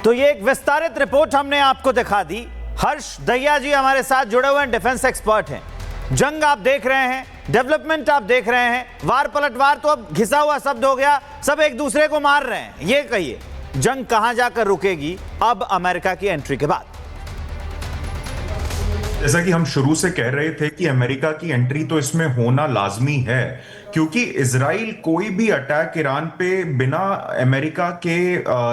तो ये एक विस्तारित रिपोर्ट हमने आपको दिखा दी। हर्ष दहिया जी हमारे साथ जुड़े हुए हैं, डिफेंस एक्सपर्ट हैं। जंग आप देख रहे हैं, डेवलपमेंट आप देख रहे हैं, वार पलटवार तो अब घिसा हुआ शब्द हो गया, सब एक दूसरे को मार रहे हैं। ये कहिए जंग कहां जाकर रुकेगी अब अमेरिका की एंट्री के बाद? जैसा कि हम शुरू से कह रहे थे कि अमेरिका की एंट्री तो इसमें होना लाजमी है, क्योंकि इजराइल कोई भी अटैक ईरान पे बिना अमेरिका के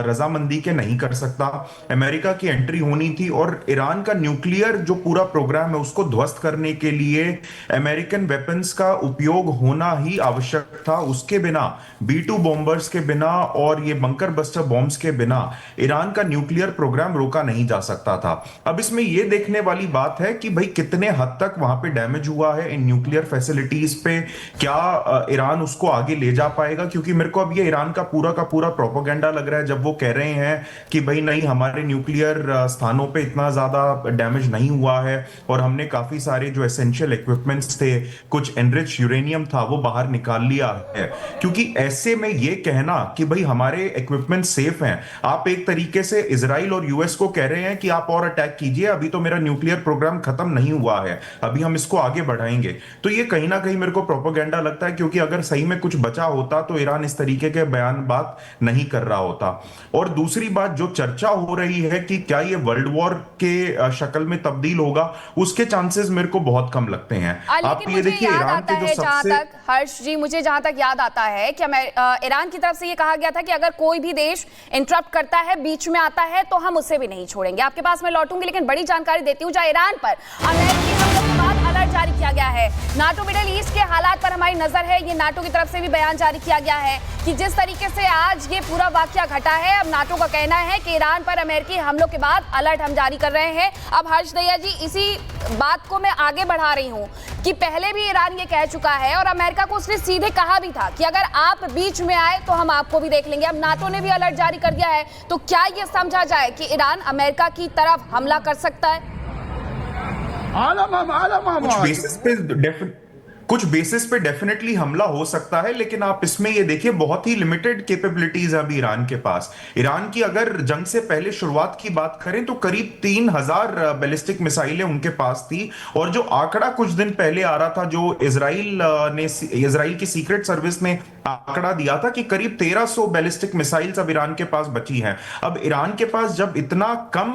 रजामंदी के नहीं कर सकता। अमेरिका की एंट्री होनी थी और ईरान का न्यूक्लियर जो पूरा प्रोग्राम है उसको ध्वस्त करने के लिए अमेरिकन वेपन्स का उपयोग होना ही आवश्यक था। उसके बिना, B-2 बॉम्बर्स के बिना और ये बंकर बस्टर बॉम्ब्स के बिना ईरान का न्यूक्लियर प्रोग्राम रोका नहीं जा सकता था। अब इसमें यह देखने वाली बात है कि भाई कितने हद तक वहां पे डैमेज हुआ है इन न्यूक्लियर फैसिलिटीज पे, क्या ईरान उसको आगे ले जा पाएगा। क्योंकि मेरे को अब ये ईरान का पूरा प्रोपेगेंडा लग रहा है जब वो कह रहे हैं कि भाई नहीं, हमारे न्यूक्लियर स्थानों पे इतना ज्यादा डैमेज नहीं हुआ है और हमने काफी सारे जो एसेंशियल इक्विपमेंट्स थे, कुछ एनरिच यूरेनियम था, वो बाहर निकाल लिया है। क्योंकि ऐसे में ये कहना कि भाई हमारे इक्विपमेंट सेफ हैं, आप एक तरीके से इजराइल और यूएस को कह रहे हैं कि आप और अटैक कीजिए, अभी तो मेरा न्यूक्लियर प्रोग्राम खत्म नहीं हुआ है, अभी हम इसको आगे बढ़ाएंगे। तो ये कहीं ना कहीं मेरे को प्रोपेगेंडा लगता है, क्योंकि अगर सही में कुछ बचा होता तो ईरान इस तरीके के बयान बात नहीं कर रहा होता। और दूसरी बात जो चर्चा हो रही है कि क्या ये वर्ल्ड वॉर के शक्ल में तब्दील होगा, उसके चांसेस मेरे को बहुत कम लगते हैं। आप ये देखिए ईरान के जो सबसे, हर्ष जी, मुझे जहां तक याद आता है कि ईरान की तरफ से ये कहा गया था कि अगर कोई भी देश इंटरप्ट करता है, बीच में आता है, तो हम उसे भी नहीं छोड़ेंगे। आपके पास मैं लौटूंगी, लेकिन बड़ी जानकारी देती हूं, जहां ईरान पर अमेरिकी हमले के बाद अलर्ट जारी किया गया है। नाटो मिडिल ईस्ट के हालात पर हमारी नजर है। ये नाटो की तरफ से भी बयान जारी किया गया है कि जिस तरीके से आज ये पूरा वाकया घटा है, अब नाटो का कहना है कि ईरान पर अमेरिकी हमलों के बाद अलर्ट हम जारी कर रहे हैं। अब हर्ष दहिया जी, इसी बात को मैं आगे बढ़ा रही हूं कि पहले भी ईरान ये कह चुका है और अमेरिका को उसने सीधे कहा भी था कि अगर आप बीच में आए तो हम आपको भी देख लेंगे। अब नाटो ने भी अलर्ट जारी कर दिया है, तो क्या ये समझा जाए कि ईरान अमेरिका की तरफ हमला कर सकता है? कुछ बेसिस पे डेफिनेटली हमला हो सकता है, लेकिन आप इसमें ये देखिए बहुत ही लिमिटेड कैपेबिलिटीज है अभी ईरान के पास। ईरान की अगर जंग से पहले शुरुआत की बात करें तो करीब 3000 बैलिस्टिक मिसाइलें उनके पास थी, और जो आंकड़ा कुछ दिन पहले आ रहा था, जो इजराइल की सीक्रेट सर्विस ने आंकड़ा दिया था कि करीब 1300 बैलिस्टिक मिसाइल्स अब ईरान के पास बची हैं। अब ईरान के पास जब इतना कम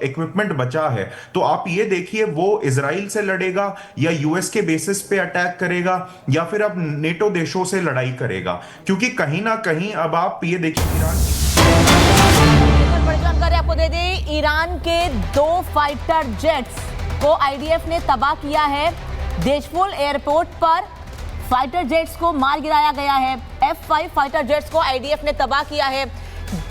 इक्विपमेंट बचा है, तो आप ये देखिए वो इजराइल से लड़ेगा या यूएस के बेसिस पे अटैक करेगा या फिर अब नेटो देशों से लड़ाई करेगा। क्योंकि कहीं ना कहीं अब आप ये देखिए बड़ी जानकारी आपको दे दें, ईरान के 2 फाइटर जेट्स को आईडीएफ ने तबाह किया है। देशफुल एयरपोर्ट पर फाइटर जेट्स को मार गिराया गया है। F-5 फाइटर जेट्स को आईडीएफ ने तबाह किया है।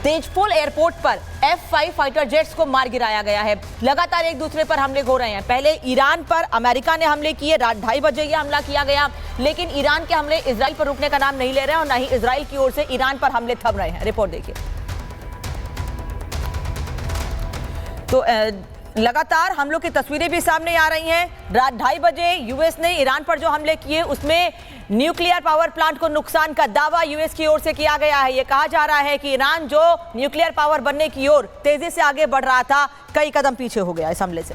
तेजपुर एयरपोर्ट पर F-5 फाइटर जेट्स को मार गिराया गया है। लगातार एक दूसरे पर हमले हो रहे हैं। पहले ईरान पर अमेरिका ने हमले किए, रात 2:30 बजे ये हमला किया गया, लेकिन ईरान के हमले इजराइल पर रुकने का नाम नहीं ले रहे हैं और न ही इजराइल की ओर से ईरान पर हमले थम रहे हैं। रिपोर्ट देखिए। तो लगातार हमलों की तस्वीरें भी सामने आ रही हैं। रात 2:30 बजे यूएस ने ईरान पर जो हमले किए उसमें न्यूक्लियर पावर प्लांट को नुकसान का दावा यूएस की ओर से किया गया है। यह कहा जा रहा है कि ईरान जो न्यूक्लियर पावर बनने की ओर तेजी से आगे बढ़ रहा था, कई कदम पीछे हो गया इस हमले से।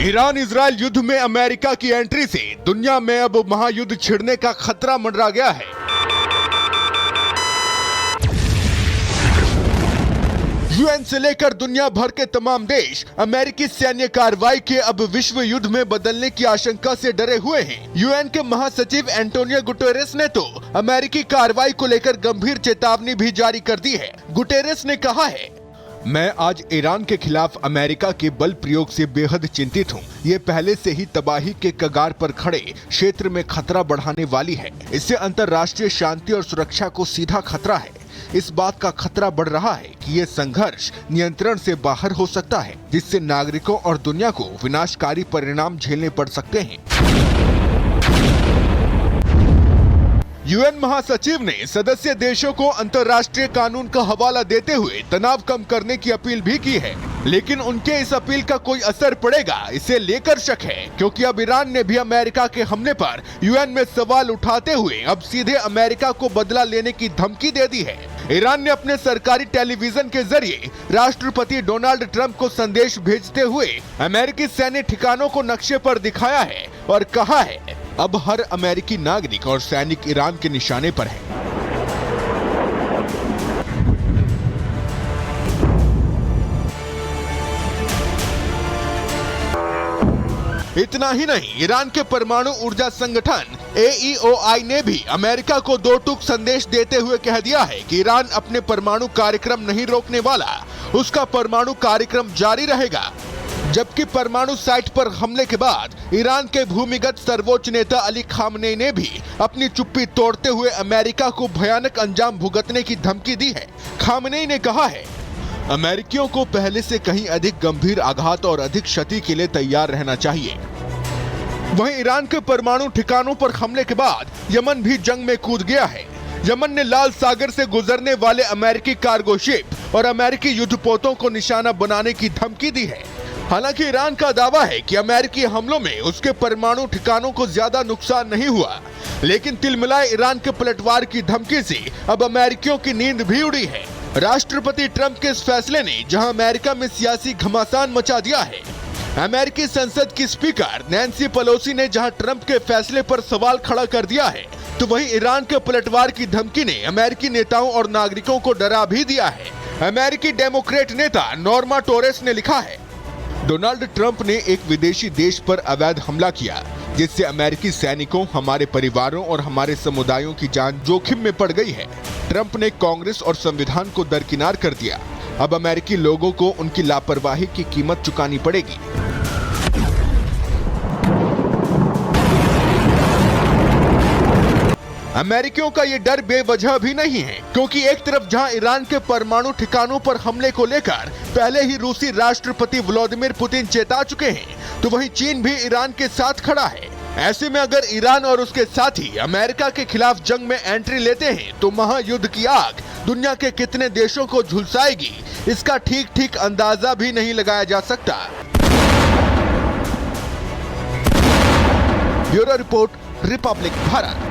ईरान इजराइल युद्ध में अमेरिका की एंट्री से दुनिया में अब महायुद्ध छिड़ने का खतरा मंडरा गया है। यूएन से लेकर दुनिया भर के तमाम देश अमेरिकी सैन्य कार्रवाई के अब विश्व युद्ध में बदलने की आशंका से डरे हुए हैं। यूएन के महासचिव एंटोनियो गुटेरेस ने तो अमेरिकी कार्रवाई को लेकर गंभीर चेतावनी भी जारी कर दी है। गुटेरेस ने कहा है, मैं आज ईरान के खिलाफ अमेरिका के बल प्रयोग से बेहद चिंतित हूँ। ये पहले से ही तबाही के कगार पर खड़े क्षेत्र में खतरा बढ़ाने वाली है। इससे अंतर्राष्ट्रीय शांति और सुरक्षा को सीधा खतरा है। इस बात का खतरा बढ़ रहा है कि ये संघर्ष नियंत्रण से बाहर हो सकता है, जिससे नागरिकों और दुनिया को विनाशकारी परिणाम झेलने पड़ सकते हैं। यूएन महासचिव ने सदस्य देशों को अंतर्राष्ट्रीय कानून का हवाला देते हुए तनाव कम करने की अपील भी की है, लेकिन उनके इस अपील का कोई असर पड़ेगा इसे लेकर शक है, क्योंकि अब ईरान ने भी अमेरिका के हमले पर यूएन में सवाल उठाते हुए अब सीधे अमेरिका को बदला लेने की धमकी दे दी है। ईरान ने अपने सरकारी टेलीविजन के जरिए राष्ट्रपति डोनाल्ड ट्रंप को संदेश भेजते हुए अमेरिकी सैन्य ठिकानों को नक्शे पर दिखाया है और कहा है अब हर अमेरिकी नागरिक और सैनिक ईरान के निशाने पर है। इतना ही नहीं, ईरान के परमाणु ऊर्जा संगठन AEOI ने भी अमेरिका को दो टूक संदेश देते हुए कह दिया है कि ईरान अपने परमाणु कार्यक्रम नहीं रोकने वाला, उसका परमाणु कार्यक्रम जारी रहेगा। जबकि परमाणु साइट पर हमले के बाद ईरान के भूमिगत सर्वोच्च नेता अली खामनेई ने भी अपनी चुप्पी तोड़ते हुए अमेरिका को भयानक अंजाम भुगतने की धमकी दी है। खामनेई ने कहा है, अमेरिकियों को पहले से कहीं अधिक गंभीर आघात और अधिक क्षति के लिए तैयार रहना चाहिए। वहीं ईरान के परमाणु ठिकानों पर हमले के बाद यमन भी जंग में कूद गया है। यमन ने लाल सागर से गुजरने वाले अमेरिकी कार्गो शिप और अमेरिकी युद्धपोतों को निशाना बनाने की धमकी दी है। हालांकि ईरान का दावा है कि अमेरिकी हमलों में उसके परमाणु ठिकानों को ज्यादा नुकसान नहीं हुआ, लेकिन तिलमिलाए ईरान के पलटवार की धमकी से अब अमेरिकियों की नींद भी उड़ी है। राष्ट्रपति ट्रंप के इस फैसले ने जहां अमेरिका में सियासी घमासान मचा दिया है, अमेरिकी संसद की स्पीकर नैन्सी पेलोसी ने जहां ट्रंप के फैसले पर सवाल खड़ा कर दिया है, तो वहीं ईरान के पलटवार की धमकी ने अमेरिकी नेताओं और नागरिकों को डरा भी दिया है। अमेरिकी डेमोक्रेट नेता नॉर्मा टोरेस ने लिखा है, डोनाल्ड ट्रंप ने एक विदेशी देश पर अवैध हमला किया, जिससे अमेरिकी सैनिकों, हमारे परिवारों और हमारे समुदायों की जान जोखिम में पड़ गई है। ट्रंप ने कांग्रेस और संविधान को दरकिनार कर दिया। अब अमेरिकी लोगों को उनकी लापरवाही की कीमत चुकानी पड़ेगी। अमेरिकियों का ये डर बेवजह भी नहीं है, क्योंकि एक तरफ जहां ईरान के परमाणु ठिकानों पर हमले को लेकर पहले ही रूसी राष्ट्रपति व्लादिमीर पुतिन चेता चुके हैं, तो वहीं चीन भी ईरान के साथ खड़ा है। ऐसे में अगर ईरान और उसके साथी अमेरिका के खिलाफ जंग में एंट्री लेते हैं, तो महायुद्ध की आग दुनिया के कितने देशों को झुलसाएगी, इसका ठीक ठीक अंदाजा भी नहीं लगाया जा सकता। Bureau report, Republic Bharat.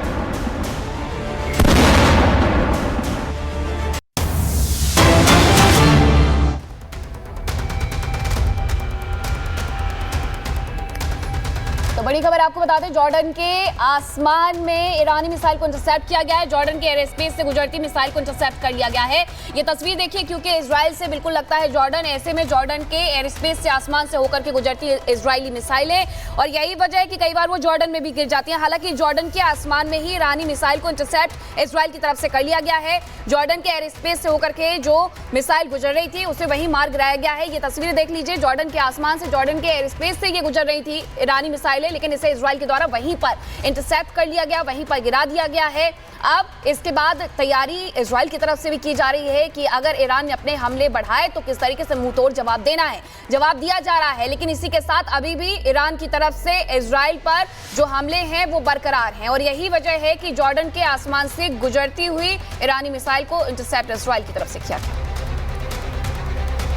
तो बड़ी खबर आपको बता दें, जॉर्डन के आसमान में ईरानी मिसाइल को इंटरसेप्ट किया गया है। जॉर्डन के एयर स्पेस से गुजरती मिसाइल को इंटरसेप्ट कर लिया गया है। ये तस्वीर देखिए, क्योंकि इजराइल से बिल्कुल लगता है जॉर्डन, ऐसे में जॉर्डन के एयर स्पेस से आसमान से होकर के गुजरती इजरायली मिसाइलें, और यही वजह है कि कई बार वो जॉर्डन में भी गिर जाती हैं। हालांकि जॉर्डन के आसमान में ही ईरानी मिसाइल को इंटरसेप्ट इजराइल की तरफ से कर लिया गया है। जॉर्डन के एयर स्पेस से होकर के जो मिसाइल गुजर रही थी उसे वहीं मार गिराया गया है। ये तस्वीरें देख लीजिए, जॉर्डन के आसमान से, जॉर्डन के एयर स्पेस से ये गुजर रही थी ईरानी मिसाइलें, लेकिन इसे इजराइल के द्वारा वहीं पर इंटरसेप्ट कर लिया गया, वहीं पर गिरा दिया गया है। अब इसके बाद तैयारी इजराइल की तरफ से भी की जा रही है कि अगर ईरान ने अपने हमले बढ़ाए तो किस तरीके से मुंहतोड़ जवाब देना है। जवाब दिया जा रहा है, लेकिन इसी के साथ अभी भी ईरान की तरफ से इजराइल पर जो हमले हैं वो बरकरार हैं, और यही वजह है कि जॉर्डन के आसमान से गुजरती हुई ईरानी मिसाइल को इंटरसेप्ट इजराइल की तरफ से किया गया।